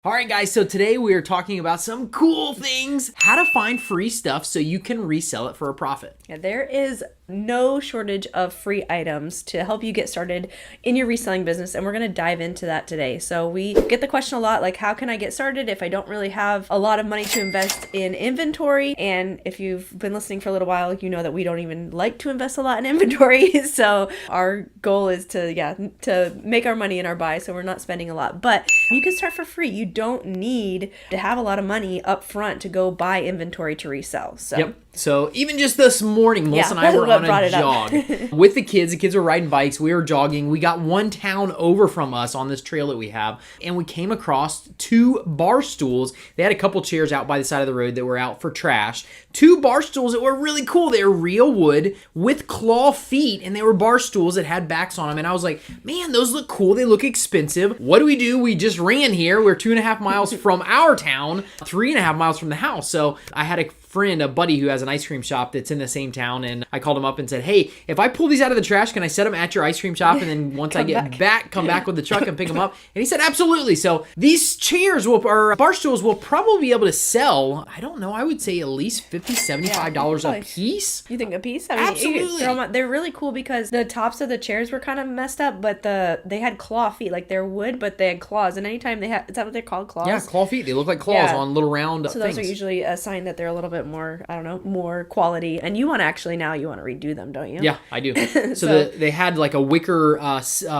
All right, guys, so today we are talking about some cool things, how to find free stuff so you can resell it for a profit. Yeah, there is no shortage of free items to help you get started in your reselling business, and we're going to dive into that today. So we get the question a lot, like, how can I get started if I don't really have a lot of money to invest in inventory? And if you've been listening for a little while, you know that we don't even like to invest a lot in inventory. So our goal is to make our money in our buy, so we're not spending a lot. But you can start for free. You don't need to have a lot of money up front to go buy inventory to resell. So Yep. So even just this morning, Melissa and I were on a jog with the kids. The kids were riding bikes. We were jogging. We got one town over from us on this trail that we have, and we came across two bar stools. They had a couple chairs out by the side of the road that were out for trash. Two bar stools that were really cool. They were real wood with claw feet, and they were bar stools that had backs on them. And I was like, man, those look cool. They look expensive. What do? We just ran here. We're 2.5 miles from our town, 3.5 miles from the house. So I had a friend, a buddy who has an ice cream shop that's in the same town, and I called him up and said, hey, if I pull these out of the trash, can I set them at your ice cream shop, and then once I get back, come back with the truck and pick them up? And he said, absolutely. So these chairs or bar stools will probably be able to sell, I don't know, I would say at least $50, $75 a piece. You think a piece? I mean, absolutely. They're really cool because the tops of the chairs were kind of messed up, but they had claw feet. Like, they're wood, but they had claws. And anytime is that what they're called, claws? Yeah, claw feet. They look like claws on little round things. So those are usually a sign that they're a little bit more, I don't know, more quality. And you want to redo them, don't you? Yeah, I do. So they had like a wicker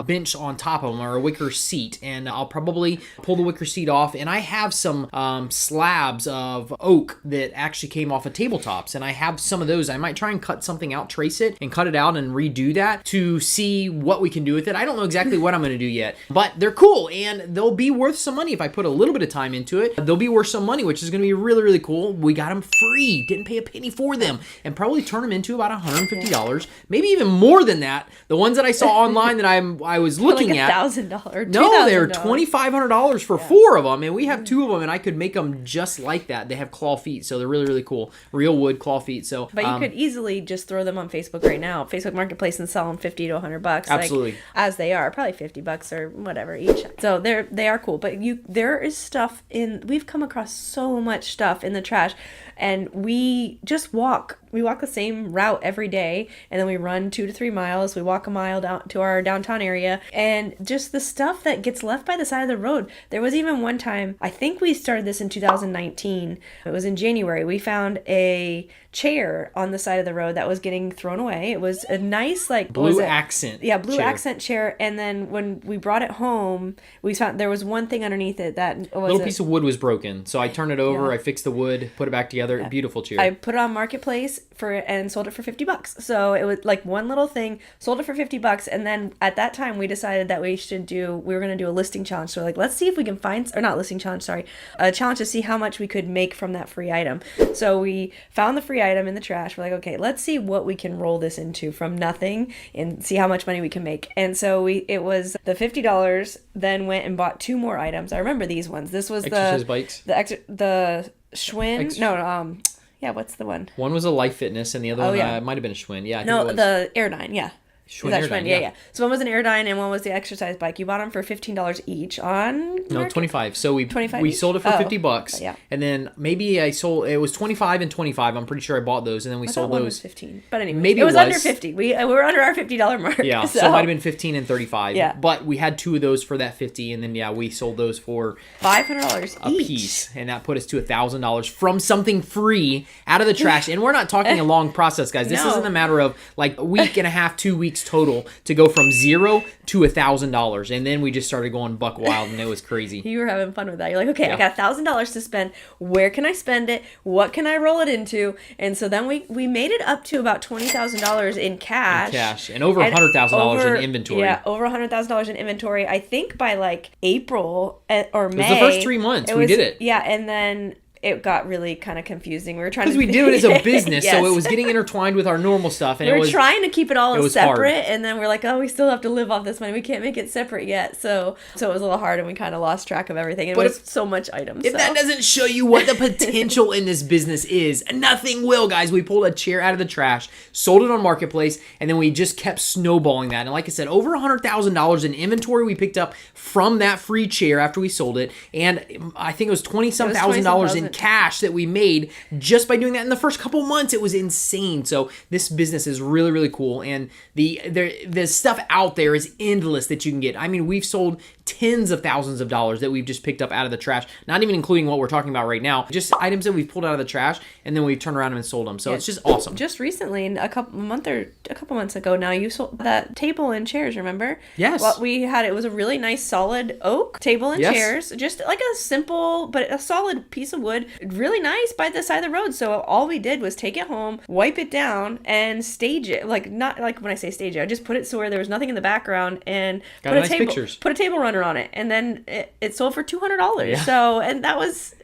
bench on top of them, or a wicker seat, and I'll probably pull the wicker seat off. And I have some slabs of oak that actually came off of tabletops, and I have some of those. I might try and cut something out, trace it, and cut it out and redo that to see what we can do with it. I don't know exactly what I'm going to do yet, but they're cool, and they'll be worth some money if I put a little bit of time into it. They'll be worth some money, which is going to be really, really cool. We got them free. Didn't pay a penny for them, and probably turn them into about $150, maybe even more than that. The ones that I saw online that I was looking at, $1,000. No, they're $2,500 for 4 of them, and we have 2 of them, and I could make them just like that. They have claw feet, so they're really, really cool. Real wood claw feet. So, but you could easily just throw them on Facebook right now, Facebook Marketplace, and sell them $50 to $100. Absolutely, like, as they are, probably $50 or whatever each. So they are cool. But there is stuff we've come across so much stuff in the trash, and we just walk. We walk the same route every day, and then we run 2 to 3 miles. We walk a mile down to our downtown area, and just the stuff that gets left by the side of the road. There was even one time, I think we started this in 2019. It was in January. We found a chair on the side of the road that was getting thrown away. It was a nice, like, blue accent. Yeah, blue accent chair. And then when we brought it home, we found there was one thing underneath it that was a little piece of wood was broken. So I turned it over. I fixed the wood, put it back together. Yeah. Beautiful chair. I put it on Marketplace and sold it for $50. So it was like one little thing, sold it for $50. And then at that time we decided that we were going to do a listing challenge. So, like, let's see if we can find, or not listing challenge, sorry, a challenge to see how much we could make from that free item. So we found the free item in the trash. We're like, okay, let's see what we can roll this into from nothing and see how much money we can make. And so it was the $50, then went and bought 2 more items. I remember these ones. This was exercise bikes. The Schwinn. Yeah, what's the one? One was a Life Fitness, and the other one might have been a Schwinn. Yeah, I think it was. The Airdyne, yeah. Schwinn, yeah. So one was an Airdyne and one was the exercise bike. You bought them for $15 each on Market? 25. So we sold it for $50. Yeah. And then maybe it was 25 and 25. I'm pretty sure I bought those, and then we sold those. One was 15. But anyway, maybe it was under 50. We were under our $50 mark. Yeah. So it might have been 15 and 35. Yeah. But we had 2 of those for that 50, and then we sold those for $500 a piece, and that put us to $1,000 from something free out of the trash. And we're not talking a long process, guys. This isn't a matter of like a week and a half, 2 weeks total to go from $0 to $1,000, and then we just started going buck wild, and it was crazy. You were having fun with that. You're like, okay, I got $1,000 to spend. Where can I spend it? What can I roll it into? And so then we made it up to about $20,000 in cash, and over $100,000 in inventory. Yeah, over $100,000 in inventory. I think by like April or May. It was the first 3 months we did it. Yeah, and then it got really kind of confusing. We were trying to... Because we do it as a business, yes. so it was getting intertwined with our normal stuff. And we were trying to keep it all separate, hard. and then we're like, oh, we still have to live off this money. We can't make it separate yet. So it was a little hard, and we kind of lost track of everything. And it was so much items. If that doesn't show you what the potential in this business is, nothing will, guys. We pulled a chair out of the trash, sold it on Marketplace, and then we just kept snowballing that. And like I said, over $100,000 in inventory we picked up from that free chair after we sold it. And I think it was $20,000 in cash that we made just by doing that in the first couple months. It was insane. So this business is really, really cool. And the stuff out there is endless that you can get. I mean, we've sold tens of thousands of dollars that we've just picked up out of the trash, not even including what we're talking about right now, just items that we've pulled out of the trash and then we've turned around and sold them. So it's just awesome. Just recently, a couple months ago now, you sold that table and chairs, remember? Yes. Well, it was a really nice solid oak table and chairs, just like a simple but a solid piece of wood, really nice by the side of the road. So all we did was take it home, wipe it down, and stage it. Like, not like when I say stage it, I just put it so where there was nothing in the background and put a table runner on it, and then it sold for $200. Yeah. So, and it was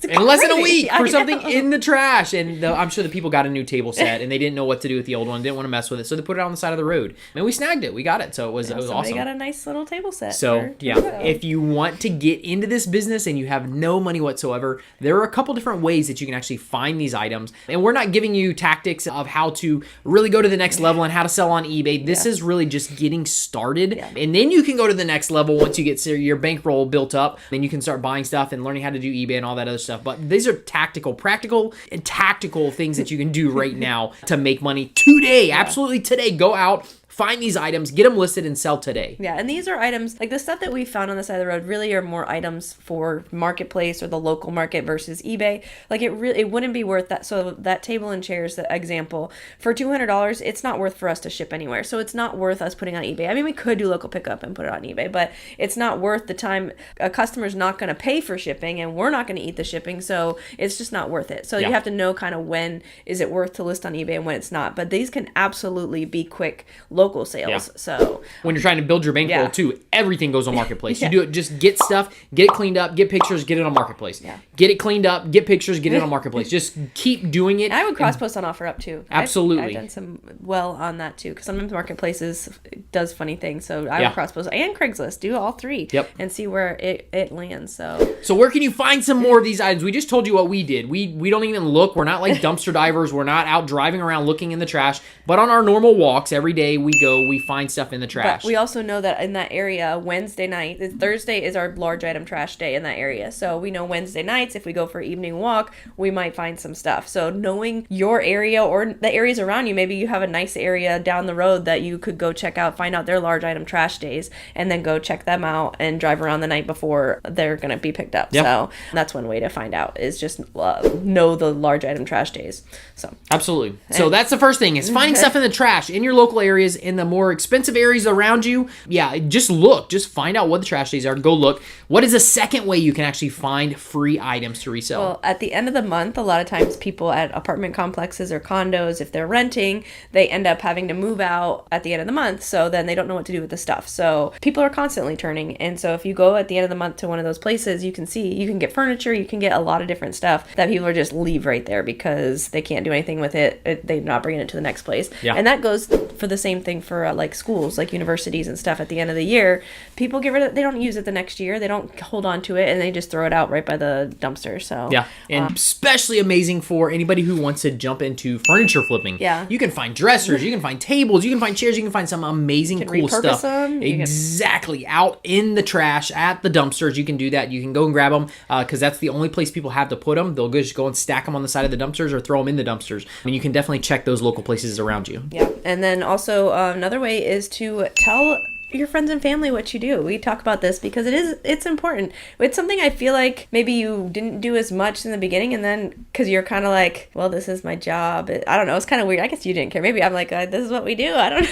in less than a week for something in the trash. And I'm sure the people got a new table set and they didn't know what to do with the old one, didn't want to mess with it, so they put it on the side of the road. And we snagged it. We got it. So it was awesome. Somebody got a nice little table set. So if you want to get into this business and you have no money whatsoever, there are a couple different ways that you can actually find these items. And we're not giving you tactics of how to really go to the next level and how to sell on eBay. This is really just getting started. Yeah. And then you can go to the next level once you get your bankroll built up. Then you can start buying stuff and learning how to do eBay and all that other stuff. But these are practical and tactical things that you can do right now to make money today. Yeah. Absolutely today. Go out, find these items, get them listed, and sell today. Yeah, and these are items, like the stuff that we found on the side of the road really are more items for Marketplace or the local market versus eBay. Like it wouldn't be worth that. So that table and chairs, that example, for $200, it's not worth for us to ship anywhere. So it's not worth us putting on eBay. I mean, we could do local pickup and put it on eBay, but it's not worth the time. A customer's not going to pay for shipping, and we're not going to eat the shipping, so it's just not worth it. So you have to know kind of when is it worth to list on eBay and when it's not. But these can absolutely be quick local sales. Yeah. So when you're trying to build your bankroll too, everything goes on Marketplace. You do it, just get stuff, get it cleaned up, get pictures, get it on Marketplace. Yeah. Get it cleaned up, get pictures, get it on Marketplace. Just keep doing it. I would cross post on OfferUp too. Absolutely. I've done some on that too, because sometimes Marketplaces does funny things. So I would cross post and Craigslist, do all three. Yep. And see where it lands. So where can you find some more of these items? We just told you what we did. We don't even look. We're not like dumpster divers. We're not out driving around looking in the trash. But on our normal walks every day, we find stuff in the trash. But we also know that in that area, Wednesday night, Thursday is our large item trash day in that area. So we know Wednesday nights, if we go for evening walk, we might find some stuff. So knowing your area or the areas around you, maybe you have a nice area down the road that you could go check out, find out their large item trash days, and then go check them out and drive around the night before they're going to be picked up. Yep. So that's one way to find out, is just know the large item trash days. So absolutely. So that's the first thing, is finding stuff in the trash in your local areas, in the more expensive areas around you. Yeah, just look. Just find out what the trash days are. Go look. What is the second way you can actually find free items to resell? Well, at the end of the month, a lot of times people at apartment complexes or condos, if they're renting, they end up having to move out at the end of the month. So then they don't know what to do with the stuff. So people are constantly turning. And so if you go at the end of the month to one of those places, you can get furniture, you can get a lot of different stuff that people are just leave right there because they can't do anything with it. They're not bringing it to the next place. Yeah. And that goes for the same thing for like schools, like universities and stuff. At the end of the year, people get rid of it. They don't use it the next year. They don't hold on to it, and they just throw it out right by the dumpster. So yeah, and especially amazing for anybody who wants to jump into furniture flipping. Yeah, you can find dressers, you can find tables, you can find chairs, you can find some amazing cool stuff. Exactly, out in the trash at the dumpsters. You can do that. You can go and grab them because that's the only place people have to put them. They'll just go and stack them on the side of the dumpsters or throw them in the dumpsters. I mean, you can definitely check those local places around you. Yeah, and then also another way is to tell your friends and family what you do. We talk about this because it's important. It's something I feel like maybe you didn't do as much in the beginning, and then because you're kind of like, well, this is my job. I don't know. It's kind of weird. I guess you didn't care. Maybe I'm like, this is what we do. I don't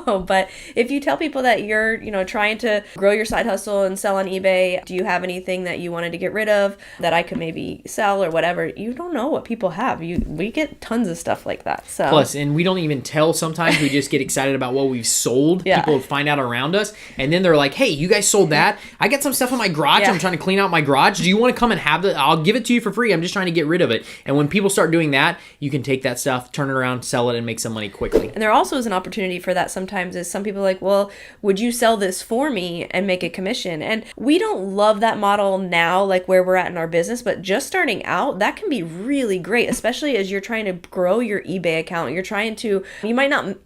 know. But if you tell people that you're, trying to grow your side hustle and sell on eBay, do you have anything that you wanted to get rid of that I could maybe sell or whatever? You don't know what people have. We get tons of stuff like that. So plus, and we don't even tell sometimes. We just get excited about what we've sold. Yeah. People find out around around us. And then they're like, hey, you guys sold that? I got some stuff in my garage. I'm trying to clean out my garage. Do you want to come and have it? I'll give it to you for free. I'm just trying to get rid of it. And when people start doing that, you can take that stuff, turn it around, sell it, and make some money quickly. And there also is an opportunity for that sometimes is some people are like, well, would you sell this for me and make a commission? And we don't love that model now, like where we're at in our business, but just starting out, that can be really great, especially as you're trying to grow your eBay account. You're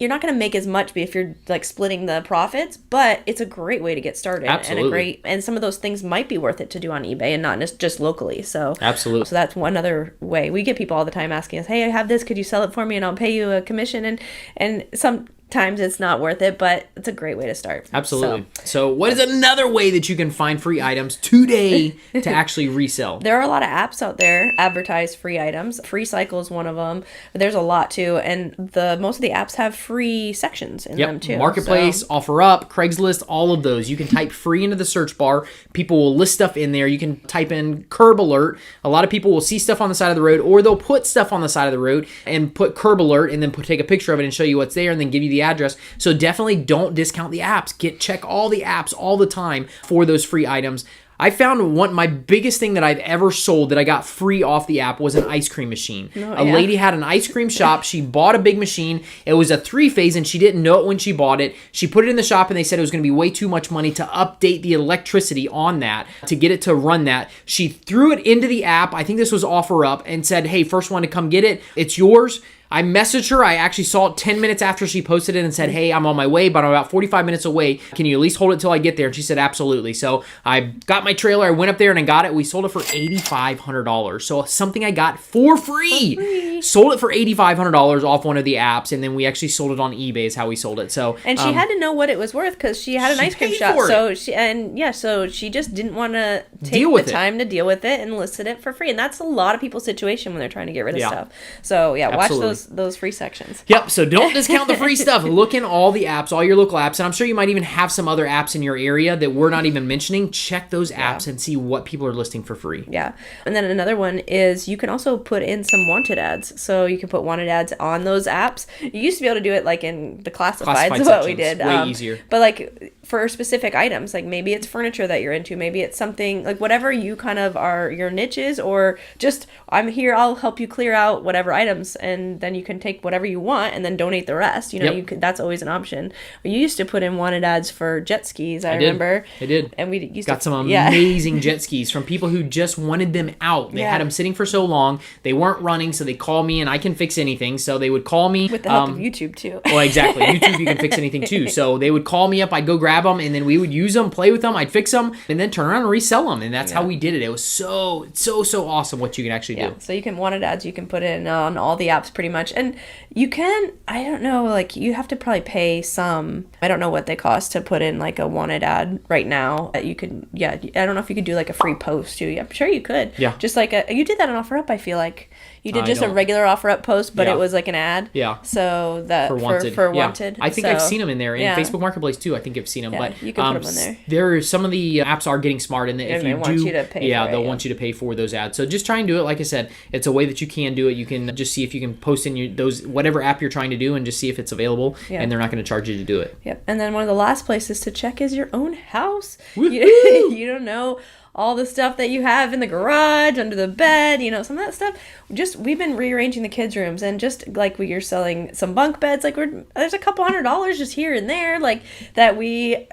not going to make as much if you're like splitting the profits, but it's a great way to get started. Absolutely. And some of those things might be worth it to do on eBay and not just locally. So absolutely. So that's one other way. We get people all the time asking us, hey, I have this, could you sell it for me and I'll pay you a commission? And sometimes it's not worth it, but it's a great way to start. Absolutely. So what is another way that you can find free items today to actually resell? There are a lot of apps out there advertise free items. Free Cycle is one of them. But there's a lot too, and most of the apps have free sections in them too. Marketplace, OfferUp, Craigslist, all of those. You can type free into the search bar. People will list stuff in there. You can type in curb alert. A lot of people will see stuff on the side of the road, or they'll put stuff on the side of the road and put curb alert, and then take a picture of it and show you what's there, and then give you the address. So definitely don't discount the apps. Check all the apps all the time for those free items. I found my biggest thing that I've ever sold that I got free off the app was an ice cream machine. A lady had an ice cream shop. She bought a big machine. It was a 3-phase and she didn't know it when she bought it. She put it in the shop and they said it was going to be way too much money to update the electricity on that, to get it to run that. She threw it into the app. I think this was OfferUp, and said, hey, first one to come get it, it's yours. I messaged her. I actually saw it 10 minutes after she posted it and said, hey, I'm on my way, but I'm about 45 minutes away. Can you at least hold it till I get there? And she said, absolutely. So I got my trailer. I went up there and I got it. We sold it for $8,500. So something I got for free. Sold it for $8,500 off one of the apps. And then we actually sold it on eBay is how we sold it. So and she had to know what it was worth because she had an ice cream shop. So she just didn't want to take the time to deal with it and listed it for free. And that's a lot of people's situation when they're trying to get rid of stuff. So watch those free sections. Yep. So don't discount the free stuff. Look in all the apps, all your local apps. And I'm sure you might even have some other apps in your area that we're not even mentioning. Check those apps and see what people are listing for free. Yeah. And then another one is you can also put in some wanted ads. So you can put wanted ads on those apps. You used to be able to do it like in the classifieds, what we did. Way easier. But like for specific items, like maybe it's furniture that you're into, maybe it's something like whatever you kind of are your niches, or just I'm here, I'll help you clear out whatever items, and then you can take whatever you want and then donate the rest. That's always an option. You used to put in wanted ads for jet skis. I remember. I did. And we used got some amazing jet skis from people who just wanted them out. They had them sitting for so long, they weren't running, so they called me, and I can fix anything. So they would call me with the help of YouTube too. Well, exactly. YouTube, you can fix anything too. So they would call me up, I'd go grab them, and then we would use them, play with them, I'd fix them, and then turn around and resell them. And that's how we did it. It was so awesome what you can actually do. So you can wanted ads, you can put in on all the apps pretty much, and you can, I don't know, like you have to probably pay some, I don't know what they cost to put in like a wanted ad right now. You can, I don't know if you could do like a free post too. I'm sure you could. Yeah. Just like you did that on OfferUp, I feel like. You did just a regular OfferUp post, but it was like an ad. Yeah. So that for wanted. I think I've seen them in there. In Facebook Marketplace too, I think I've seen them. But you can put them in there. There, some of the apps are getting smart, and if you want you to pay for it, they'll want you to pay for those ads. So just try and do it. Like I said, it's a way that you can do it. You can just see if you can post in those whatever app you're trying to do, and just see if it's available. And they're not going to charge you to do it. Yep. And then one of the last places to check is your own house. You don't know all the stuff that you have in the garage, under the bed, some of that stuff. We've been rearranging the kids' rooms, and just like you're selling some bunk beds, like there's a couple $100 just here and there, like that we,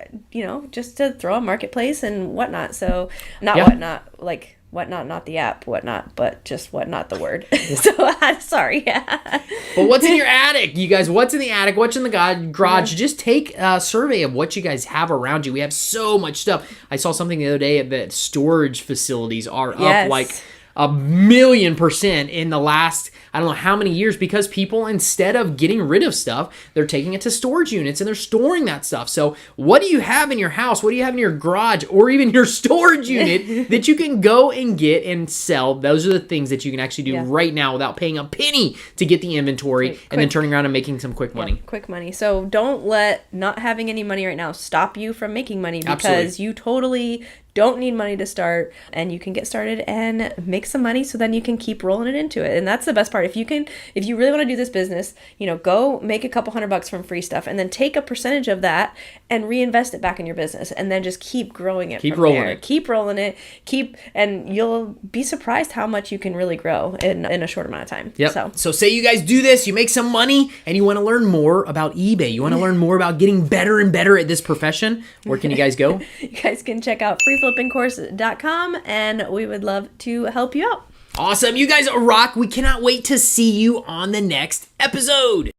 just to throw a marketplace and whatnot. So whatnot, like whatnot, not the app, whatnot, but just whatnot, the word. So sorry. But what's in your attic, you guys? What's in the attic? What's in the garage? Just take a survey of what you guys have around you. We have so much stuff. I saw something the other day that storage facilities are up like 1,000,000% in the last, I don't know how many years, because people, instead of getting rid of stuff, they're taking it to storage units and they're storing that stuff. So what do you have in your house? What do you have in your garage, or even your storage unit that you can go and get and sell? Those are the things that you can actually do right now without paying a penny to get the inventory and then turning around and making some quick money. Quick money. So don't let not having any money right now stop you from making money, because you totally don't need money to start, and you can get started and make some money so then you can keep rolling it into it. And that's the best part. If you really want to do this business, go make a couple $100 from free stuff and then take a percentage of that and reinvest it back in your business, and then just keep growing it. Keep rolling it. And you'll be surprised how much you can really grow in a short amount of time. Yep. So say you guys do this, you make some money, and you want to learn more about eBay. You want to learn more about getting better and better at this profession. Where can you guys go? You guys can check out freeflippingcourse.com, and we would love to help you out. Awesome. You guys rock. We cannot wait to see you on the next episode.